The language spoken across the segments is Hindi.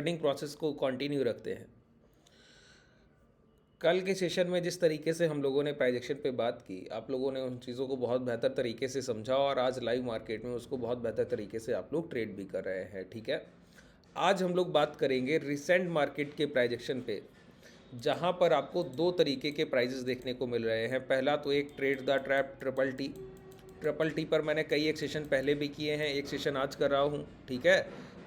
लर्निंग प्रोसेस को कंटिन्यू रखते हैं। कल के सेशन में जिस तरीके से हम लोगों ने प्राइस एक्शन पे बात की, आप लोगों ने उन चीज़ों को बहुत बेहतर तरीके से समझा और आज लाइव मार्केट में उसको बहुत बेहतर तरीके से आप लोग ट्रेड भी कर रहे हैं। ठीक है, आज हम लोग बात करेंगे रिसेंट मार्केट के प्राइस एक्शन पे, जहाँ पर आपको दो तरीके के प्राइजेस देखने को मिल रहे हैं। पहला तो एक trade the trap triple T पर मैंने कई एक सेशन पहले भी किए हैं, एक सेशन आज कर रहा हूँ। ठीक है,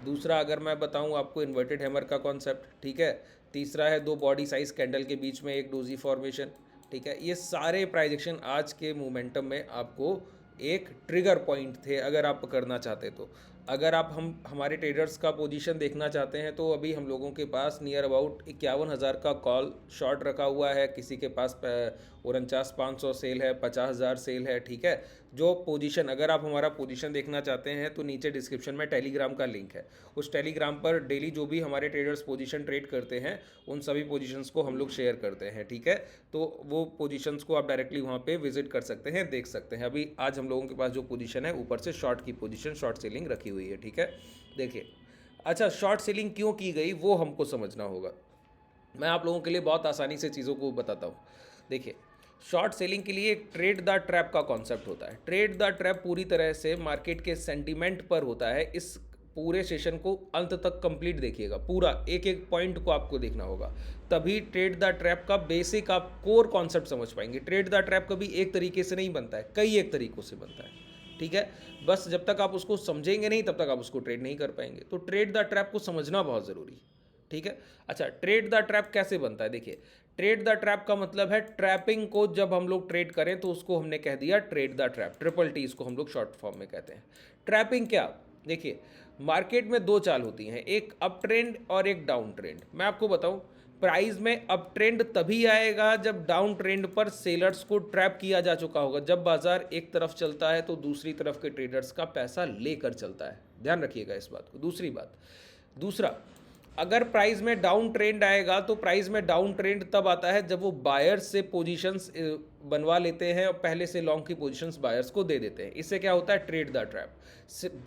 दूसरा अगर मैं बताऊँ आपको इन्वर्टेड हैमर का कॉन्सेप्ट। ठीक है, तीसरा है दो बॉडी साइज कैंडल के बीच में एक डोजी फॉर्मेशन। ठीक है, ये सारे प्राइजेक्शन आज के मोमेंटम में आपको एक ट्रिगर पॉइंट थे अगर आप करना चाहते तो। अगर आप हमारे ट्रेडर्स का पोजीशन देखना चाहते हैं तो अभी हम लोगों के पास नियर अबाउट 51,000 का कॉल शॉर्ट रखा हुआ है, किसी के पास 49,500 सेल है, 50,000 सेल है। ठीक है, जो पोजीशन, अगर आप हमारा पोजीशन देखना चाहते हैं तो नीचे डिस्क्रिप्शन में टेलीग्राम का लिंक है। उस टेलीग्राम पर डेली जो भी हमारे ट्रेडर्स पोजीशन ट्रेड करते हैं उन सभी पोजीशंस को हम लोग शेयर करते हैं। ठीक है, तो वो पोजीशंस को आप डायरेक्टली वहाँ पे विजिट कर सकते हैं, देख सकते हैं। अभी आज हम लोगों के पास जो पोजीशन है ऊपर से शॉर्ट की पोजीशन, शॉर्ट सेलिंग रखी हुई है। ठीक है, देखिए, अच्छा, शॉर्ट सेलिंग क्यों की गई वो हमको समझना होगा। मैं आप लोगों के लिए बहुत आसानी से चीज़ों को बताता हूँ। देखिए, शॉर्ट सेलिंग के लिए एक ट्रेड द ट्रैप का कॉन्सेप्ट होता है। ट्रेड द ट्रैप पूरी तरह से मार्केट के सेंटीमेंट पर होता है। इस पूरे सेशन को अंत तक कंप्लीट देखिएगा, पूरा एक एक पॉइंट को आपको देखना होगा, तभी ट्रेड द ट्रैप का बेसिक आप कोर कॉन्सेप्ट समझ पाएंगे। ट्रेड द ट्रैप कभी एक तरीके से नहीं बनता है, कई एक तरीकों से बनता है। ठीक है, बस जब तक आप उसको समझेंगे नहीं तब तक आप उसको ट्रेड नहीं कर पाएंगे। तो ट्रेड द ट्रैप को समझना बहुत ज़रूरी है। ठीक है, अच्छा, ट्रेड द ट्रैप कैसे बनता है? देखिए, ट्रेड द ट्रैप का मतलब है ट्रैपिंग को जब हम लोग ट्रेड करें तो उसको हमने कह दिया trade the trap, triple T इसको हम लोग शॉर्ट फॉर्म में कहते हैं। ट्रैपिंग क्या? देखिए, मार्केट में दो चाल होती हैं, एक अप ट्रेंड और एक डाउन ट्रेंड। मैं आपको बताऊं, प्राइस में अप ट्रेंड तभी आएगा जब डाउन ट्रेंड पर सेलर्स को ट्रैप किया जा चुका होगा। जब बाजार एक तरफ चलता है तो दूसरी तरफ के ट्रेडर्स का पैसा लेकर चलता है, ध्यान रखिएगा इस बात को। दूसरी बात, दूसरा, अगर प्राइस में डाउन ट्रेंड आएगा तो प्राइस में डाउन ट्रेंड तब आता है जब वो बायर्स से पोजीशंस बनवा लेते हैं और पहले से लॉन्ग की पोजीशंस बायर्स को दे देते हैं। इससे क्या होता है? Trade the trap.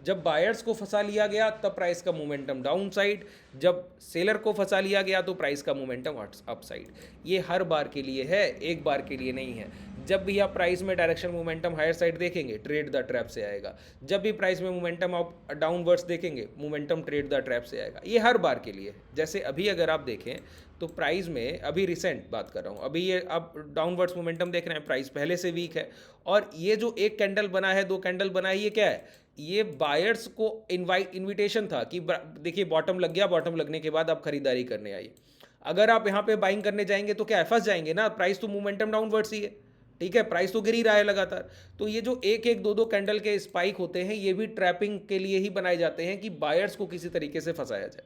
जब बायर्स को फंसा लिया गया तब प्राइस का मोमेंटम डाउन साइड, जब सेलर को फंसा लिया गया तो प्राइस का मोमेंटम अप साइड। ये हर बार के लिए है, एक बार के लिए नहीं है। जब भी आप प्राइस में डायरेक्शन मोमेंटम हायर साइड देखेंगे, ट्रेड द ट्रैप से आएगा। जब भी प्राइस में मोमेंटम आप डाउनवर्ड्स देखेंगे, मोमेंटम ट्रेड द ट्रैप से आएगा। ये हर बार के लिए। जैसे अभी अगर आप देखें तो प्राइस में, अभी रिसेंट बात कर रहा हूँ, अभी ये आप डाउनवर्ड्स मोमेंटम देख रहे हैं, प्राइस पहले से वीक है और ये जो एक कैंडल बना है, दो कैंडल बना है, ये क्या है? ये बायर्स को इन्विटेशन था कि देखिए बॉटम लग गया, बॉटम लगने के बाद आप खरीदारी करने आइए। अगर आप यहाँ पे बाइंग करने जाएंगे तो क्या है? फंस जाएंगे ना, प्राइस तो मोमेंटम डाउनवर्ड्स ही है। ठीक है, प्राइस तो गिर ही रहा है लगातार। तो ये जो एक एक दो दो कैंडल के स्पाइक होते हैं, ये भी ट्रैपिंग के लिए ही बनाए जाते हैं कि बायर्स को किसी तरीके से फंसाया जाए।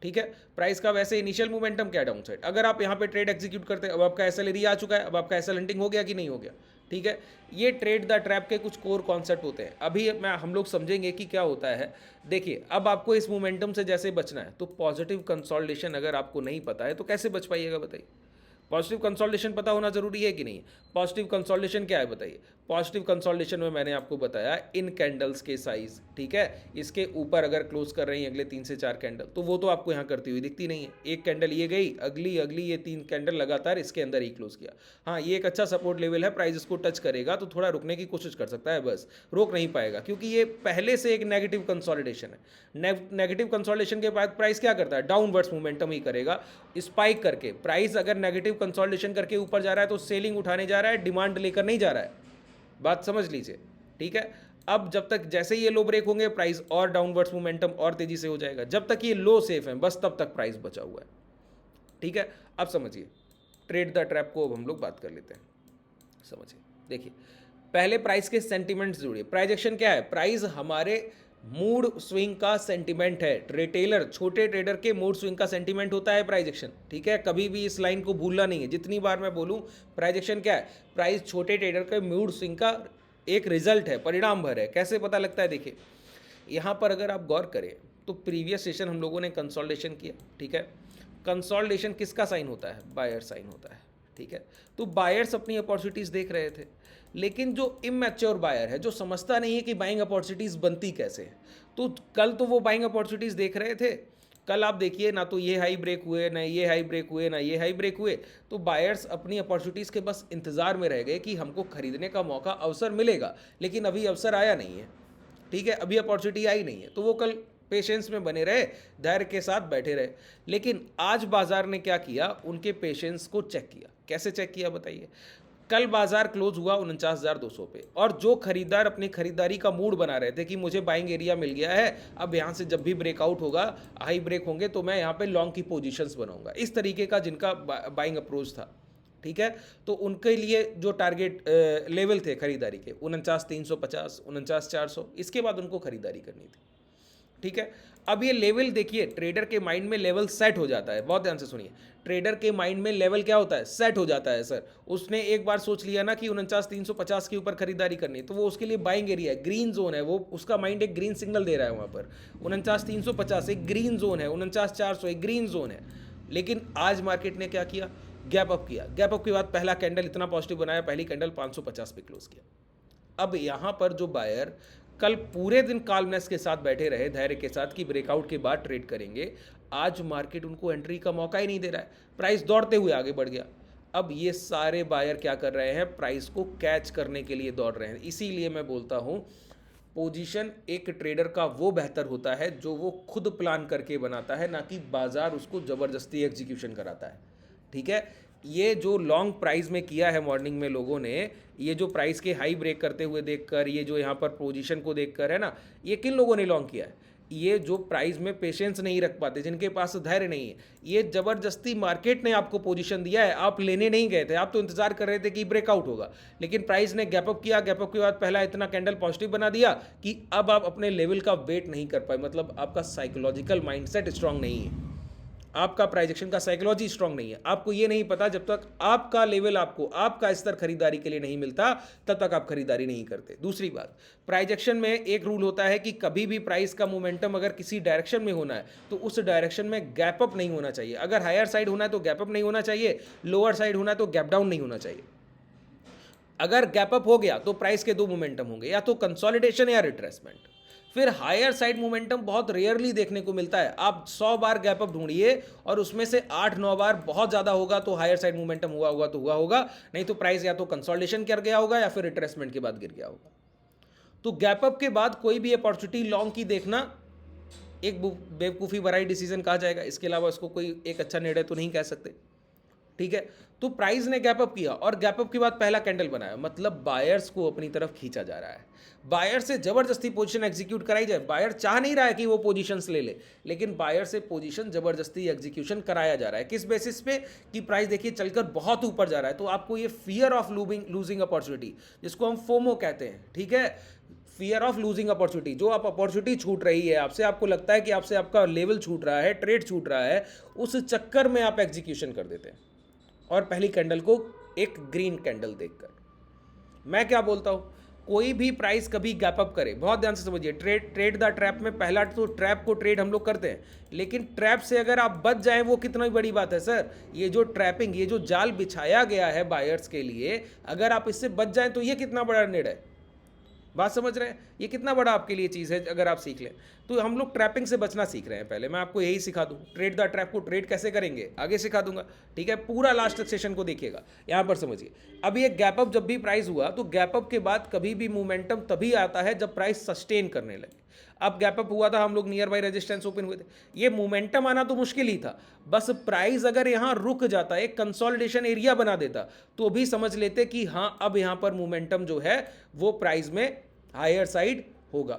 ठीक है, प्राइस का वैसे इनिशियल मोमेंटम क्या है? Down side. अगर आप यहाँ पे ट्रेड एग्जीक्यूट करते हैं, अब आपका एसएल एरिया आ चुका है, अब आपका एसएल हंटिंग हो गया कि नहीं हो गया? ठीक है, ये ट्रेड द ट्रैप के कुछ कोर कॉन्सेप्ट होते हैं। अभी हम लोग समझेंगे कि क्या होता है। देखिए, अब आपको इस मोमेंटम से जैसे बचना है तो पॉजिटिव कंसोलिडेशन अगर आपको नहीं पता है तो कैसे बच पाइएगा बताइए? पॉजिटिव कंसोलिडेशन पता होना जरूरी है कि नहीं? पॉजिटिव कंसोलिडेशन क्या है बताइए? पॉजिटिव कंसोलिडेशन में मैंने आपको बताया इन कैंडल्स के साइज। ठीक है, इसके ऊपर अगर क्लोज कर रही हैं अगले 3 से 4 कैंडल, तो वो तो आपको यहाँ करती हुई दिखती नहीं है। एक कैंडल ये गई, अगली अगली, ये 3 कैंडल लगातार इसके अंदर ही क्लोज किया। हाँ, ये एक अच्छा सपोर्ट लेवल है, प्राइस इसको टच करेगा तो थोड़ा रुकने की कोशिश कर सकता है, बस रोक नहीं पाएगा क्योंकि ये पहले से एक नेगेटिव कंसोलिडेशन है। नेगेटिव कंसोलिडेशन के बाद प्राइस क्या करता है? डाउनवर्ड्स मोमेंटम ही करेगा, स्पाइक करके। प्राइस अगर नेगेटिव कंसोलिडेशन करके ऊपर जा रहा है तो सेलिंग उठाने जा रहा है, डिमांड लेकर नहीं जा रहा है। बात समझ लीजिए। ठीक है, अब जब तक जैसे ये लो ब्रेक होंगे प्राइस और डाउनवर्ड्स मोमेंटम और तेजी से हो जाएगा। जब तक ये लो सेफ है बस तब तक प्राइस बचा हुआ है। ठीक है, अब समझिए ट्रेड द ट्रैप को। अब हम लोग बात कर लेते हैं, समझिए। देखिए, पहले प्राइस के सेंटिमेंट्स जुड़िए। प्राइस एक्शन क्या है? प्राइस हमारे मूड स्विंग का सेंटिमेंट है। रिटेलर, छोटे ट्रेडर के मूड स्विंग का सेंटिमेंट होता है प्राइस एक्शन। ठीक है, कभी भी इस लाइन को भूलना नहीं है। जितनी बार मैं बोलूं, प्राइस एक्शन क्या है? प्राइस छोटे ट्रेडर के मूड स्विंग का एक रिजल्ट है, परिणाम भर है। कैसे पता लगता है? देखिए, यहाँ पर अगर आप गौर करें तो प्रीवियस सेशन हम लोगों ने कंसोलिडेशन किया। ठीक है, कंसोलिडेशन किसका साइन होता है? बायर साइन होता है। ठीक है, तो बायर्स अपनी अपॉर्चुनिटीज़ देख रहे थे, लेकिन जो इमैच्योर बायर है, जो समझता नहीं है कि बाइंग अपॉर्चुनिटीज़ बनती कैसे है, तो कल तो वो बाइंग अपॉर्चुनिटीज़ देख रहे थे, कल आप देखिए ना तो ये हाई ब्रेक हुए, ना ये हाई ब्रेक हुए, ना ये हाई ब्रेक हुए, तो बायर्स अपनी अपॉर्चुनिटीज़ के बस इंतज़ार में रह गए कि हमको खरीदने का मौका, अवसर मिलेगा, लेकिन अभी अवसर आया नहीं है। ठीक है, अभी अपॉर्चुनिटी आई नहीं है, तो वो कल पेशेंस में बने रहे, धैर्य के साथ बैठे रहे। लेकिन आज बाजार ने क्या किया, उनके पेशेंस को चेक किया। कैसे चेक किया बताइए? कल बाजार क्लोज हुआ 49,200 पे, और जो खरीदार अपनी खरीदारी का मूड बना रहे थे कि मुझे बाइंग एरिया मिल गया है, अब यहाँ से जब भी ब्रेकआउट होगा, हाई ब्रेक होंगे, तो मैं यहाँ पे लॉन्ग की पोजीशंस बनाऊंगा, इस तरीके का जिनका बाइंग अप्रोच था, ठीक है, तो उनके लिए जो टारगेट लेवल थे खरीदारी के 49,350, 49,400, इसके बाद उनको खरीदारी करनी थी। ठीक है, अब ये लेवल देखिए, ट्रेडर के माइंड में लेवल सेट हो जाता है। बहुत ध्यान से सुनिए, ट्रेडर के माइंड में लेवल क्या होता है, सेट हो जाता है सर। उसने एक बार सोच लिया ना कि 49,350 के ऊपर खरीदारी करनी, तो वो उसके लिए बाइंग एरिया है, ग्रीन जोन है, वो उसका माइंड एक ग्रीन सिग्नल दे रहा है वहां पर। 49,350 एक ग्रीन जोन है, 49,400 एक ग्रीन जोन है। लेकिन आज मार्केट ने क्या किया, गैप अप किया। गैप अप के बाद पहला कैंडल इतना पॉजिटिव बनाया, पहली कैंडल 550 पे क्लोज किया। अब यहां पर जो बायर कल पूरे दिन काल्मनेस के साथ बैठे रहे, धैर्य के साथ कि ब्रेकआउट के बाद ट्रेड करेंगे, आज मार्केट उनको एंट्री का मौका ही नहीं दे रहा है, प्राइस दौड़ते हुए आगे बढ़ गया। अब ये सारे बायर क्या कर रहे हैं, प्राइस को कैच करने के लिए दौड़ रहे हैं। इसीलिए मैं बोलता हूं, पोजीशन एक ट्रेडर का वो बेहतर होता है जो वो खुद प्लान करके बनाता है, ना कि बाजार उसको ज़बरदस्ती एग्जीक्यूशन कराता है। ठीक है, ये जो लॉन्ग प्राइस में किया है मॉर्निंग में लोगों ने, ये जो प्राइस के हाई ब्रेक करते हुए देखकर, ये जो यहाँ पर पोजीशन को देखकर है ना, ये किन लोगों ने लॉन्ग किया है? ये जो प्राइस में पेशेंस नहीं रख पाते, जिनके पास धैर्य नहीं है, ये जबरदस्ती मार्केट ने आपको पोजीशन दिया है, आप लेने नहीं गए थे, आप तो इंतजार कर रहे थे कि ब्रेकआउट होगा, लेकिन प्राइस ने गैप अप किया, गैप अप के बाद पहला इतना कैंडल पॉजिटिव बना दिया कि अब आप अपने लेवल का वेट नहीं कर पाए। मतलब आपका साइकोलॉजिकल माइंडसेट स्ट्रांग नहीं है, आपका प्राइजेक्शन का साइकोलॉजी स्ट्रांग नहीं है। आपको ये नहीं पता, जब तक आपका लेवल, आपको आपका स्तर खरीदारी के लिए नहीं मिलता, तब तक आप खरीदारी नहीं करते। दूसरी बात, प्राइजेक्शन में एक रूल होता है कि कभी भी प्राइस का मोमेंटम अगर किसी डायरेक्शन में होना है तो उस डायरेक्शन में गैप अप नहीं होना चाहिए। अगर हायर साइड होना है तो गैप अप नहीं होना चाहिए, लोअर साइड होना है तो गैप डाउन नहीं होना चाहिए। अगर गैप अप हो गया तो प्राइस के दो मोमेंटम होंगे, या तो कंसोलिडेशन या रिट्रेसमेंट। फिर हायर साइड मोमेंटम बहुत रेयरली देखने को मिलता है। आप 100 बार गैप अप ढूंढिए और उसमें से 8-9 बार बहुत ज़्यादा होगा तो हायर साइड मोमेंटम हुआ होगा, तो हुआ होगा, नहीं तो प्राइस या तो कंसोलिडेशन कर गया होगा या फिर रिट्रेसमेंट के बाद गिर गया होगा। तो गैप अप के बाद कोई भी अपॉर्चुनिटी लॉन्ग की देखना एक बेवकूफ़ी भरा डिसीजन कहा जाएगा, इसके अलावा इसको कोई एक अच्छा निर्णय तो नहीं कह सकते। ठीक है, तो प्राइस ने गैप अप किया और गैप अप के बाद पहला कैंडल बनाया, मतलब बायर्स को अपनी तरफ खींचा जा रहा है। बायर से जबरदस्ती पोजीशन एग्जीक्यूट कराई जाए। बायर चाह नहीं रहा है कि वो पोजीशंस ले ले, लेकिन बायर से पोजीशन जबरदस्ती एग्जीक्यूशन कराया जा रहा है। किस बेसिस पे? कि प्राइस देखिए चलकर बहुत ऊपर जा रहा है, तो आपको ये फियर ऑफ लूजिंग अपॉर्चुनिटी, जिसको हम फोमो कहते हैं, ठीक है, फियर ऑफ लूजिंग अपॉर्चुनिटी, जो आप अपॉर्चुनिटी छूट रही है आपसे, आपको लगता है कि आपसे आपका लेवल छूट रहा है, ट्रेड छूट रहा है, उस चक्कर में आप एग्जीक्यूशन कर देते हैं। और पहली कैंडल को एक ग्रीन कैंडल देखकर मैं क्या बोलता हूं, कोई भी प्राइस कभी गैप अप करे, बहुत ध्यान से समझिए, ट्रेड द ट्रैप में पहला तो ट्रैप को ट्रेड हम लोग करते हैं, लेकिन ट्रैप से अगर आप बच जाएं वो कितना बड़ी बात है सर। ये जो ट्रैपिंग, ये जो जाल बिछाया गया है बायर्स के लिए, अगर आप इससे बच जाएं तो ये कितना बड़ा निर्णय है। बात समझ रहे हैं? ये कितना बड़ा आपके लिए चीज़ है अगर आप सीख लें। तो हम लोग ट्रैपिंग से बचना सीख रहे हैं। पहले मैं आपको यही सिखा दूं, ट्रेड द ट्रैप को ट्रेड कैसे करेंगे आगे सिखा दूंगा। ठीक है, पूरा लास्ट सेशन को देखिएगा, यहाँ पर समझिए। अब ये गैप अप जब भी प्राइस हुआ, तो गैप अप के बाद कभी भी मोमेंटम तभी आता है जब प्राइस सस्टेन करने लगे। अब गैप अप हुआ था, हम लोग नियर बाई रेजिस्टेंस ओपन हुए थे, ये मोमेंटम आना तो मुश्किल ही था। बस प्राइस अगर यहाँ रुक जाता, एक कंसोलिडेशन एरिया बना देता, तो भी समझ लेते कि हाँ अब यहाँ पर मोमेंटम जो है वो प्राइस में हायर साइड होगा।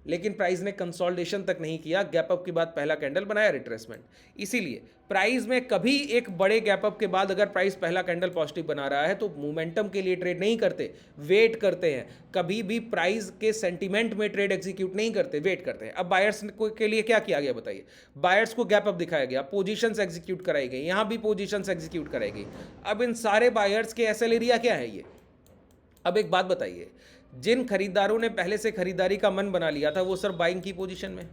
लेकिन प्राइस ने कंसोलिडेशन तक नहीं किया, गैप अप के बाद पहला कैंडल बनाया, रिट्रेसमेंट। इसीलिए प्राइस में कभी एक बड़े गैप अप के बाद अगर प्राइस पहला कैंडल पॉजिटिव बना रहा है तो मोमेंटम के लिए ट्रेड नहीं करते, वेट करते हैं। कभी भी प्राइस के सेंटीमेंट में ट्रेड एग्जीक्यूट नहीं करते, वेट करते हैं। अब बायर्स के लिए क्या किया गया बताइए, बायर्स को गैप अप दिखाया गया, पोजीशंस एग्जीक्यूट कराई गई, यहां भी पोजीशंस एग्जीक्यूट कराई गई। अब इन सारे बायर्स के एसएल एरिया क्या है ये? अब एक बात बताइए, जिन खरीदारों ने पहले से खरीदारी का मन बना लिया था वो सर बाइंग की पोजीशन में,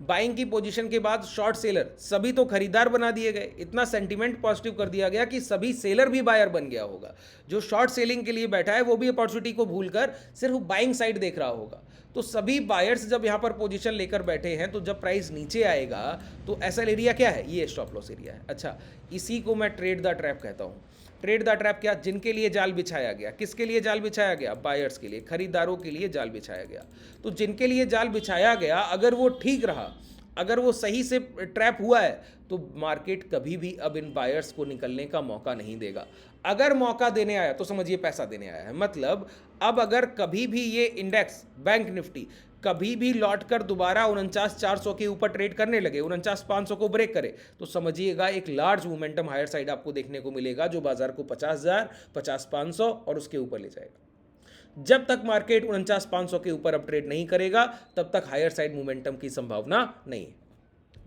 बाइंग की पोजीशन के बाद शॉर्ट सेलर सभी तो खरीदार बना दिए गए। इतना सेंटीमेंट पॉजिटिव कर दिया गया कि सभी सेलर भी बायर बन गया होगा। जो शॉर्ट सेलिंग के लिए बैठा है वो भी अपॉर्चुनिटी को भूलकर सिर्फ बाइंग साइड देख रहा होगा। तो सभी बायर्स जब यहाँ पर पोजीशन लेकर बैठे हैं, तो जब प्राइस नीचे आएगा तो एसएल एरिया क्या है, ये स्टॉप लॉस एरिया है। अच्छा, इसी को मैं ट्रेड द ट्रैप कहता हूँ। ट्रेड द ट्रैप क्या, जिनके लिए जाल बिछाया गया, किसके लिए जाल बिछाया गया, बायर्स के लिए, खरीदारों के लिए जाल बिछाया गया। तो जिनके लिए जाल बिछाया गया, अगर वो ठीक रहा, अगर वो सही से ट्रैप हुआ है, तो मार्केट कभी भी अब इन बायर्स को निकलने का मौका नहीं देगा। अगर मौका देने आया तो समझिए पैसा देने आया है। मतलब अब अगर कभी भी ये इंडेक्स बैंक निफ्टी कभी भी लौट कर दोबारा 49,400 के ऊपर ट्रेड करने लगे, 49,500 को ब्रेक करे, तो समझिएगा एक लार्ज मोमेंटम हायर साइड आपको देखने को मिलेगा, जो बाजार को 50,000, 50,500 और उसके ऊपर ले जाएगा। जब तक मार्केट 49,500 के ऊपर अब ट्रेड नहीं करेगा, तब तक हायर साइड मोमेंटम की संभावना नहीं है।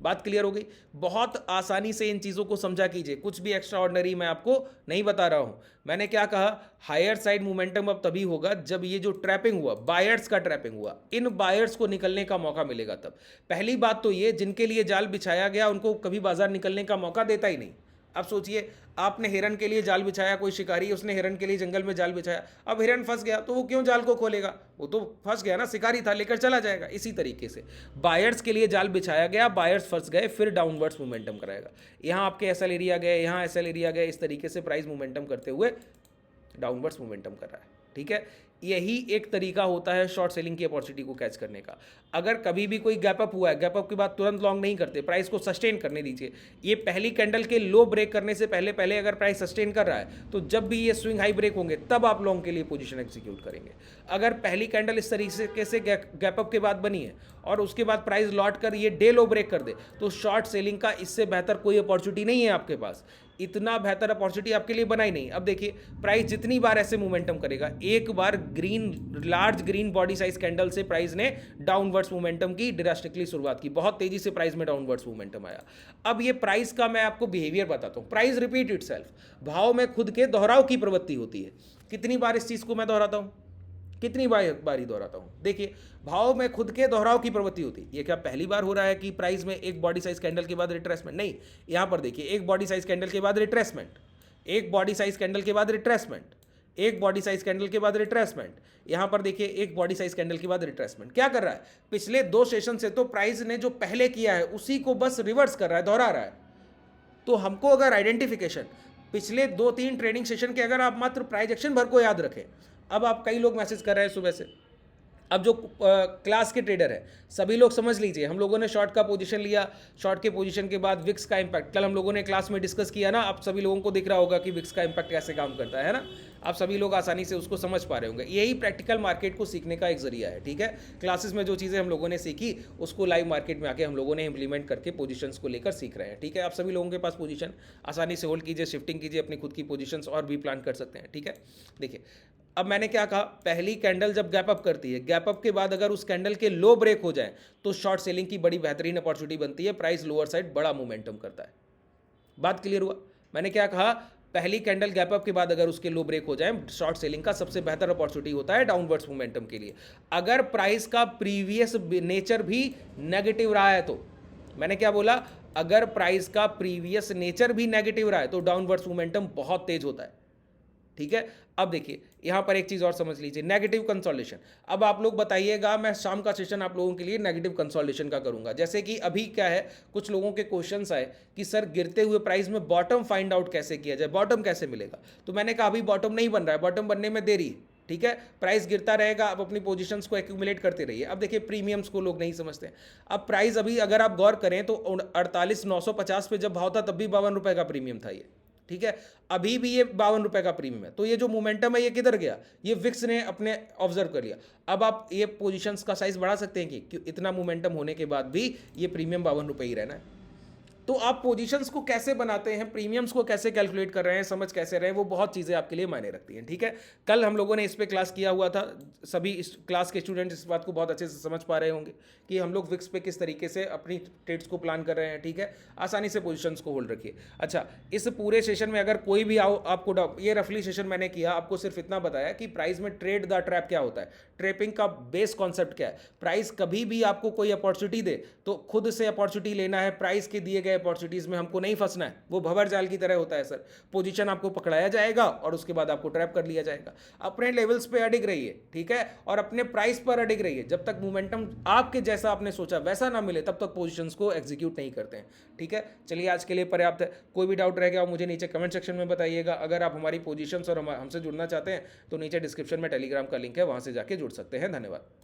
बात क्लियर हो गई? बहुत आसानी से इन चीज़ों को समझा कीजिए, कुछ भी एक्स्ट्रा ऑर्डिनरी मैं आपको नहीं बता रहा हूं। मैंने क्या कहा, हायर साइड मोमेंटम अब तभी होगा जब ये जो ट्रैपिंग हुआ, बायर्स का ट्रैपिंग हुआ, इन बायर्स को निकलने का मौका मिलेगा तब। पहली बात तो ये, जिनके लिए जाल बिछाया गया उनको कभी बाजार निकलने का मौका देता ही नहीं। अब सोचिए, आपने हिरन के लिए जाल बिछाया, कोई शिकारी उसने हिरन के लिए जंगल में जाल बिछाया, अब हिरन फंस गया तो वो क्यों जाल को खोलेगा, वो तो फंस गया ना, शिकारी था, लेकर चला जाएगा। इसी तरीके से बायर्स के लिए जाल बिछाया गया, बायर्स फंस गए, फिर डाउनवर्ड्स मोमेंटम कराएगा। यहाँ आपके एसएल एरिया गए, यहाँ एसएल एरिया गए, इस तरीके से प्राइस मोमेंटम करते हुए डाउनवर्ड्स मोमेंटम कर रहा है। ठीक है, यही एक तरीका होता है शॉर्ट सेलिंग की अपॉर्चुनिटी को कैच करने का। अगर कभी भी कोई गैप अप हुआ है, गैप अप के बाद तुरंत लॉन्ग नहीं करते, प्राइस को सस्टेन करने दीजिए। ये पहली कैंडल के लो ब्रेक करने से पहले पहले अगर प्राइस सस्टेन कर रहा है, तो जब भी ये स्विंग हाई ब्रेक होंगे तब आप लॉन्ग के लिए पोजीशन एग्जीक्यूट करेंगे। अगर पहली कैंडल इस तरीके से गैप अप के बाद बनी है और उसके बाद प्राइस लौट कर ये डे लो ब्रेक कर दे, तो शॉर्ट सेलिंग का इससे बेहतर कोई अपॉर्चुनिटी नहीं है आपके पास। इतना बेहतर अपॉर्चुनिटी आपके लिए बना ही नहीं। अब देखिए, प्राइस जितनी बार ऐसे मोमेंटम करेगा, एक बार large green body size candle से प्राइस ने डाउनवर्ड्स मोमेंटम की ड्रास्टिकली शुरुआत की, बहुत तेजी से प्राइस में डाउनवर्ड्स मोमेंटम आया। अब ये प्राइस का मैं आपको बिहेवियर बताता हूं। प्राइस रिपीट इटसेल्फ, भाव में खुद के दोहराव की प्रवृत्ति होती है। कितनी बार इस चीज को मैं दोहराता हूं, कितनी बारी दोहराता हूं? देखिए, भाव में खुद के दोहराव की प्रवृत्ति होती है। ये क्या पहली बार हो रहा है कि प्राइस में एक बॉडी साइज कैंडल के बाद रिट्रेसमेंट? नहीं, यहां पर देखिए, एक बॉडी साइज कैंडल के बाद रिट्रेसमेंट, एक बॉडी साइज कैंडल के बाद रिट्रेसमेंट, एक बॉडी साइज कैंडल के बाद रिट्रेसमेंट, यहां पर देखिए एक बॉडी साइज कैंडल के बाद रिट्रेसमेंट। क्या कर रहा है? पिछले 2 सेशन से तो प्राइस ने जो पहले किया है उसी को बस रिवर्स कर रहा है, दोहरा रहा है। तो हमको अगर आइडेंटिफिकेशन पिछले 2-3 ट्रेडिंग सेशन के अगर आप मात्र प्राइस एक्शन भर को याद रखें। अब आप कई लोग मैसेज कर रहे हैं सुबह से, अब जो क्लास के ट्रेडर है सभी लोग समझ लीजिए, हम लोगों ने शॉर्ट का पोजीशन लिया, शॉर्ट के पोजीशन के बाद विक्स का इंपैक्ट कल हम लोगों ने क्लास में डिस्कस किया ना। आप सभी लोगों को दिख रहा होगा कि विक्स का इंपैक्ट कैसे काम करता है ना। आप सभी लोग आसानी से उसको समझ पा रहे होंगे। यही प्रैक्टिकल मार्केट को सीखने का एक जरिया है। ठीक है, क्लासेस में जो चीज़ें हम लोगों ने सीखी उसको लाइव मार्केट में आके हम लोगों ने इंप्लीमेंट करके पोजीशंस को लेकर सीख रहे हैं। ठीक है, आप सभी लोगों के पास पोजीशन आसानी से होल्ड कीजिए, शिफ्टिंग कीजिए, अपनी खुद की पोजीशंस और भी प्लान कर सकते हैं। ठीक है, देखिए अब मैंने क्या कहा, पहली कैंडल जब गैप अप करती है, गैप अप के बाद अगर उस कैंडल के लो ब्रेक हो जाए तो शॉर्ट सेलिंग की बड़ी बेहतरीन अपॉर्चुनिटी बनती है, प्राइस लोअर साइड बड़ा मोमेंटम करता है। बात क्लियर हुआ? मैंने क्या कहा, पहली कैंडल गैप अप के बाद अगर उसके लो ब्रेक हो जाए, शॉर्ट सेलिंग का सबसे बेहतर अपॉर्चुनिटी होता है डाउनवर्ड्स मोमेंटम के लिए। अगर प्राइस का प्रीवियस नेचर भी नेगेटिव रहा है तो, मैंने क्या बोला, अगर प्राइस का प्रीवियस नेचर भी नेगेटिव रहा है तो डाउनवर्ड्स मोमेंटम बहुत तेज होता है। ठीक है, अब देखिए यहां पर एक चीज और समझ लीजिए, नेगेटिव कंसोलिडेशन। अब आप लोग बताइएगा, मैं शाम का सेशन आप लोगों के लिए नेगेटिव कंसोलिडेशन का करूंगा। जैसे कि अभी क्या है, कुछ लोगों के क्वेश्चंस आए कि सर गिरते हुए प्राइस में बॉटम फाइंड आउट कैसे किया जाए, बॉटम कैसे मिलेगा? तो मैंने कहा अभी बॉटम नहीं बन रहा है, बॉटम बनने में देरी है। ठीक है, प्राइस गिरता रहेगा, आप अपनी पोजीशंस को एक्यूमुलेट करते रहिए। अब देखिए प्रीमियम्स को लोग नहीं समझते। अब प्राइस अभी अगर आप गौर करें तो 48,950 पे जब भाव था तब भी 52 रुपए का प्रीमियम था ये। ठीक है, अभी भी ये 52 रुपए का प्रीमियम है। तो ये जो मोमेंटम है ये किधर गया? ये विक्स ने अपने ऑब्जर्व कर लिया। अब आप ये पोजीशंस का साइज बढ़ा सकते हैं कि इतना मोमेंटम होने के बाद भी ये प्रीमियम 52 रुपए ही रहना है। तो आप पोजीशंस को कैसे बनाते हैं, प्रीमियम्स को कैसे कैलकुलेट कर रहे हैं, समझ कैसे रहे हैं, वो बहुत चीज़ें आपके लिए मायने रखती हैं। ठीक है, कल हम लोगों ने इस पे क्लास किया हुआ था, सभी इस क्लास के स्टूडेंट्स इस बात को बहुत अच्छे से समझ पा रहे होंगे कि हम लोग विक्स पे किस तरीके से अपनी ट्रेड्स को प्लान कर रहे हैं। ठीक है, आसानी से पोजीशंस को होल्ड रखिए। अच्छा, इस पूरे सेशन में अगर कोई भी आपको ये रफली सेशन मैंने किया, आपको सिर्फ इतना बताया कि प्राइस में ट्रेड द ट्रैप क्या होता है, ट्रेपिंग का बेस कॉन्सेप्ट क्या है। प्राइस कभी भी आपको कोई अपॉर्चुनिटी दे तो खुद से अपॉर्चुनिटी लेना है, प्राइस के दिए गए अपॉर्चुनिटीज़ में हमको नहीं फंसना है, वो भंवर जाल की तरह होता है सर। पोजीशन आपको पकड़ाया जाएगा और उसके बाद आपको ट्रैप कर लिया जाएगा। अपने लेवल्स पे अडिग रहिए, ठीक है, और अपने प्राइस पर अडिग रहिए। जब तक मोमेंटम आपके जैसा आपने सोचा वैसा ना मिले तब तक पोजीशंस को एग्जीक्यूट नहीं करते हैं, ठीक है। चलिए आज के लिए पर्याप्त है। कोई भी डाउट रह गया हो मुझे नीचे कमेंट सेक्शन में बताइएगा। अगर आप हमारी पोजीशंस और हमसे जुड़ना चाहते हैं तो नीचे डिस्क्रिप्शन में टेलीग्राम का लिंक है, वहां से जाके जुड़ सकते हैं। धन्यवाद।